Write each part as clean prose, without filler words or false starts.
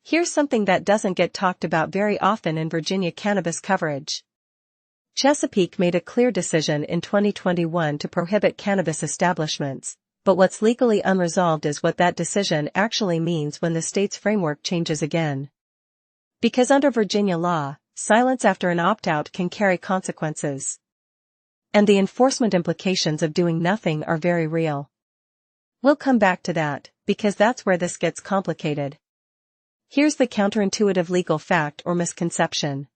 Here's something that doesn't get talked about very often in Virginia cannabis coverage. Chesapeake made a clear decision in 2021 to prohibit cannabis establishments, but what's legally unresolved is what that decision actually means when the state's framework changes again. Because under Virginia law, silence after an opt-out can carry consequences. And the enforcement implications of doing nothing are very real. We'll come back to that, because that's where this gets complicated. Here's the counterintuitive legal fact or misconception.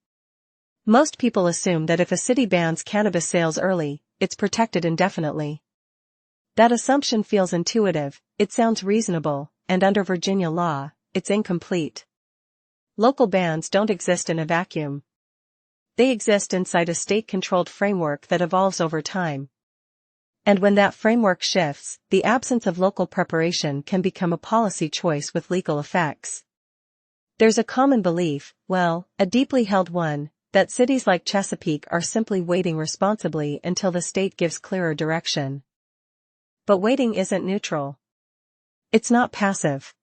Most people assume that if a city bans cannabis sales early, it's protected indefinitely. That assumption feels intuitive, it sounds reasonable, and under Virginia law, it's incomplete. Local bans don't exist in a vacuum. They exist inside a state-controlled framework that evolves over time. And when that framework shifts, the absence of local preparation can become a policy choice with legal effects. There's a common belief, a deeply held one, that cities like Chesapeake are simply waiting responsibly until the state gives clearer direction. But waiting isn't neutral. It's not passive.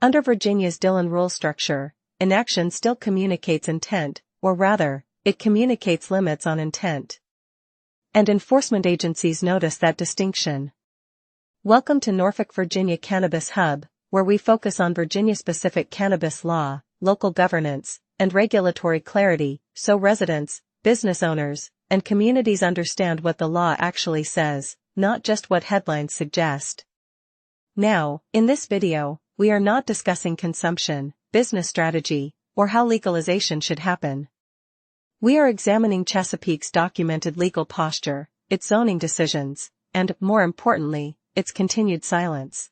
Under Virginia's Dillon rule structure, inaction still communicates intent, or rather, it communicates limits on intent. And enforcement agencies notice that distinction. Welcome to Norfolk, Virginia Cannabis Hub, where we focus on Virginia-specific cannabis law, local governance, and regulatory clarity, so residents, business owners, and communities understand what the law actually says, not just what headlines suggest. Now, in this video, we are not discussing consumption, business strategy, or how legalization should happen. We are examining Chesapeake's documented legal posture, its zoning decisions, and, more importantly, its continued silence.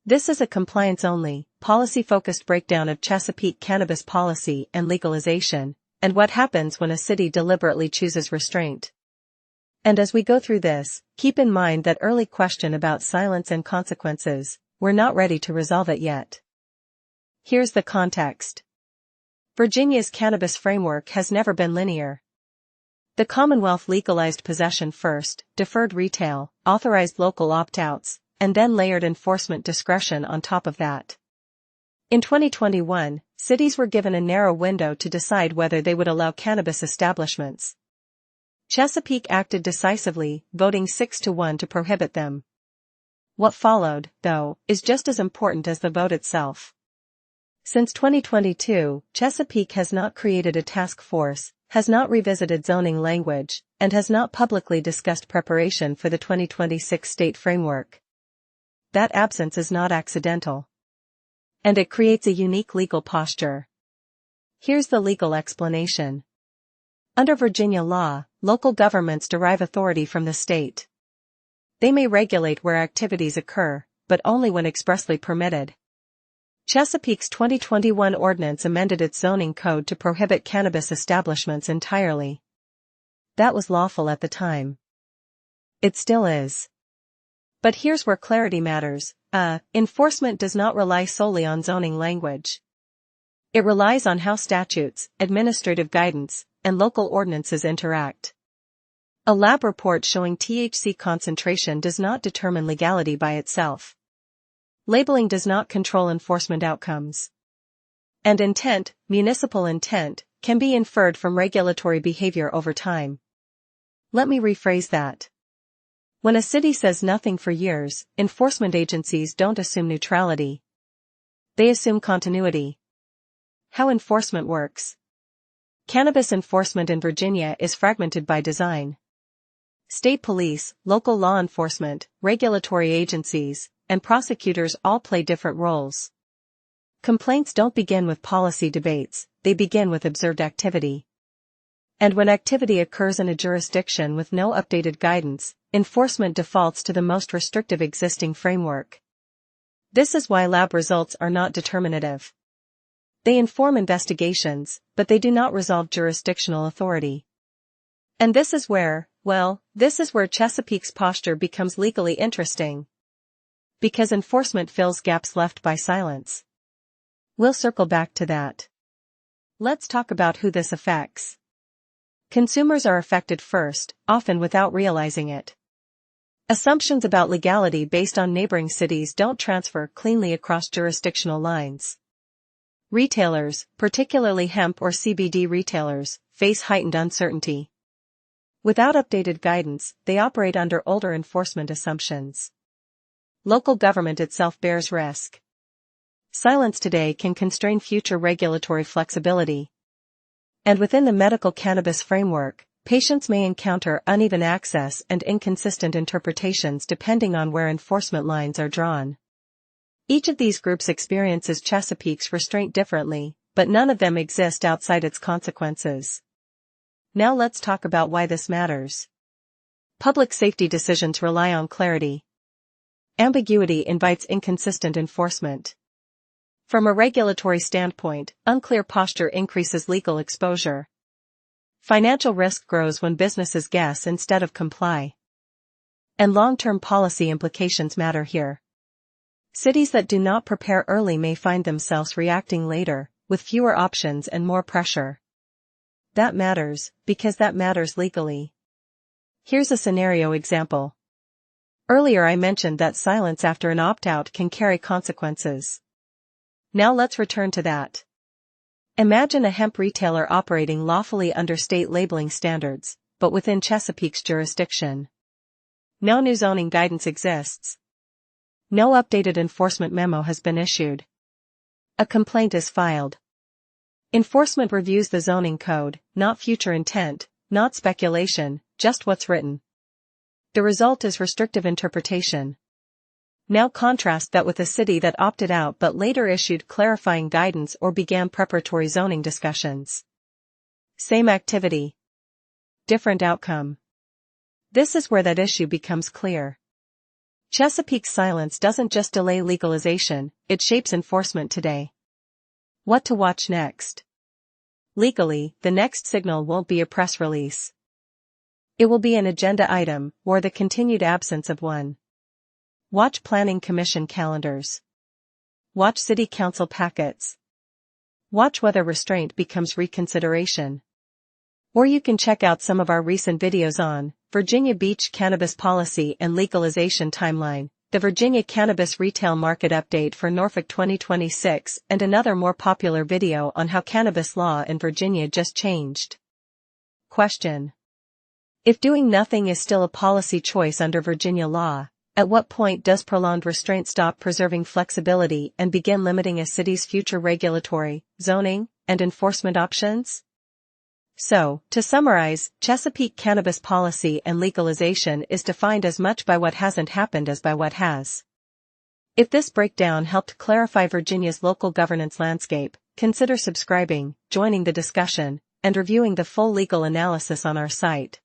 This is a compliance-only, policy-focused breakdown of Chesapeake cannabis policy and legalization, and what happens when a city deliberately chooses restraint. And as we go through this, keep in mind that early question about silence and consequences, we're not ready to resolve it yet. Here's the context. Virginia's cannabis framework has never been linear. The Commonwealth legalized possession first, deferred retail, authorized local opt-outs, and then layered enforcement discretion on top of that. In 2021, cities were given a narrow window to decide whether they would allow cannabis establishments. Chesapeake acted decisively, voting 6-1 to prohibit them. What followed, though, is just as important as the vote itself. Since 2022, Chesapeake has not created a task force, has not revisited zoning language, and has not publicly discussed preparation for the 2026 state framework. That absence is not accidental. And it creates a unique legal posture. Here's the legal explanation. Under Virginia law, local governments derive authority from the state. They may regulate where activities occur, but only when expressly permitted. Chesapeake's 2021 ordinance amended its zoning code to prohibit cannabis establishments entirely. That was lawful at the time. It still is. But here's where clarity matters. Enforcement does not rely solely on zoning language. It relies on how statutes, administrative guidance, and local ordinances interact. A lab report showing THC concentration does not determine legality by itself. Labeling does not control enforcement outcomes. And intent, municipal intent, can be inferred from regulatory behavior over time. Let me rephrase that. When a city says nothing for years, enforcement agencies don't assume neutrality. They assume continuity. How enforcement works. Cannabis enforcement in Virginia is fragmented by design. State police, local law enforcement, regulatory agencies, and prosecutors all play different roles. Complaints don't begin with policy debates, they begin with observed activity. And when activity occurs in a jurisdiction with no updated guidance, enforcement defaults to the most restrictive existing framework. This is why lab results are not determinative. They inform investigations, but they do not resolve jurisdictional authority. And this is where Chesapeake's posture becomes legally interesting. Because enforcement fills gaps left by silence. We'll circle back to that. Let's talk about who this affects. Consumers are affected first, often without realizing it. Assumptions about legality based on neighboring cities don't transfer cleanly across jurisdictional lines. Retailers, particularly hemp or CBD retailers, face heightened uncertainty. Without updated guidance, they operate under older enforcement assumptions. Local government itself bears risk. Silence today can constrain future regulatory flexibility. And within the medical cannabis framework, patients may encounter uneven access and inconsistent interpretations depending on where enforcement lines are drawn. Each of these groups experiences Chesapeake's restraint differently, but none of them exist outside its consequences. Now let's talk about why this matters. Public safety decisions rely on clarity. Ambiguity invites inconsistent enforcement. From a regulatory standpoint, unclear posture increases legal exposure. Financial risk grows when businesses guess instead of comply. And long-term policy implications matter here. Cities that do not prepare early may find themselves reacting later, with fewer options and more pressure. That matters, because that matters legally. Here's a scenario example. Earlier I mentioned that silence after an opt-out can carry consequences. Now let's return to that. Imagine a hemp retailer operating lawfully under state labeling standards, but within Chesapeake's jurisdiction. No new zoning guidance exists. No updated enforcement memo has been issued. A complaint is filed. Enforcement reviews the zoning code, not future intent, not speculation, just what's written. The result is restrictive interpretation. Now contrast that with a city that opted out but later issued clarifying guidance or began preparatory zoning discussions. Same activity. Different outcome. This is where that issue becomes clear. Chesapeake's silence doesn't just delay legalization, it shapes enforcement today. What to watch next? Legally, the next signal won't be a press release. It will be an agenda item, or the continued absence of one. Watch Planning Commission calendars. Watch City Council packets. Watch whether restraint becomes reconsideration. Or you can check out some of our recent videos on Virginia Beach Cannabis Policy and Legalization Timeline, the Virginia Cannabis Retail Market Update for Norfolk 2026, and another more popular video on how cannabis law in Virginia just changed. Question. If doing nothing is still a policy choice under Virginia law, at what point does prolonged restraint stop preserving flexibility and begin limiting a city's future regulatory, zoning, and enforcement options? So, to summarize, Chesapeake cannabis policy and legalization is defined as much by what hasn't happened as by what has. If this breakdown helped clarify Virginia's local governance landscape, consider subscribing, joining the discussion, and reviewing the full legal analysis on our site.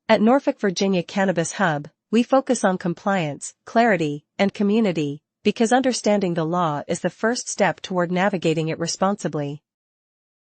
At Norfolk Virginia Cannabis Hub, we focus on compliance, clarity, and community, because understanding the law is the first step toward navigating it responsibly.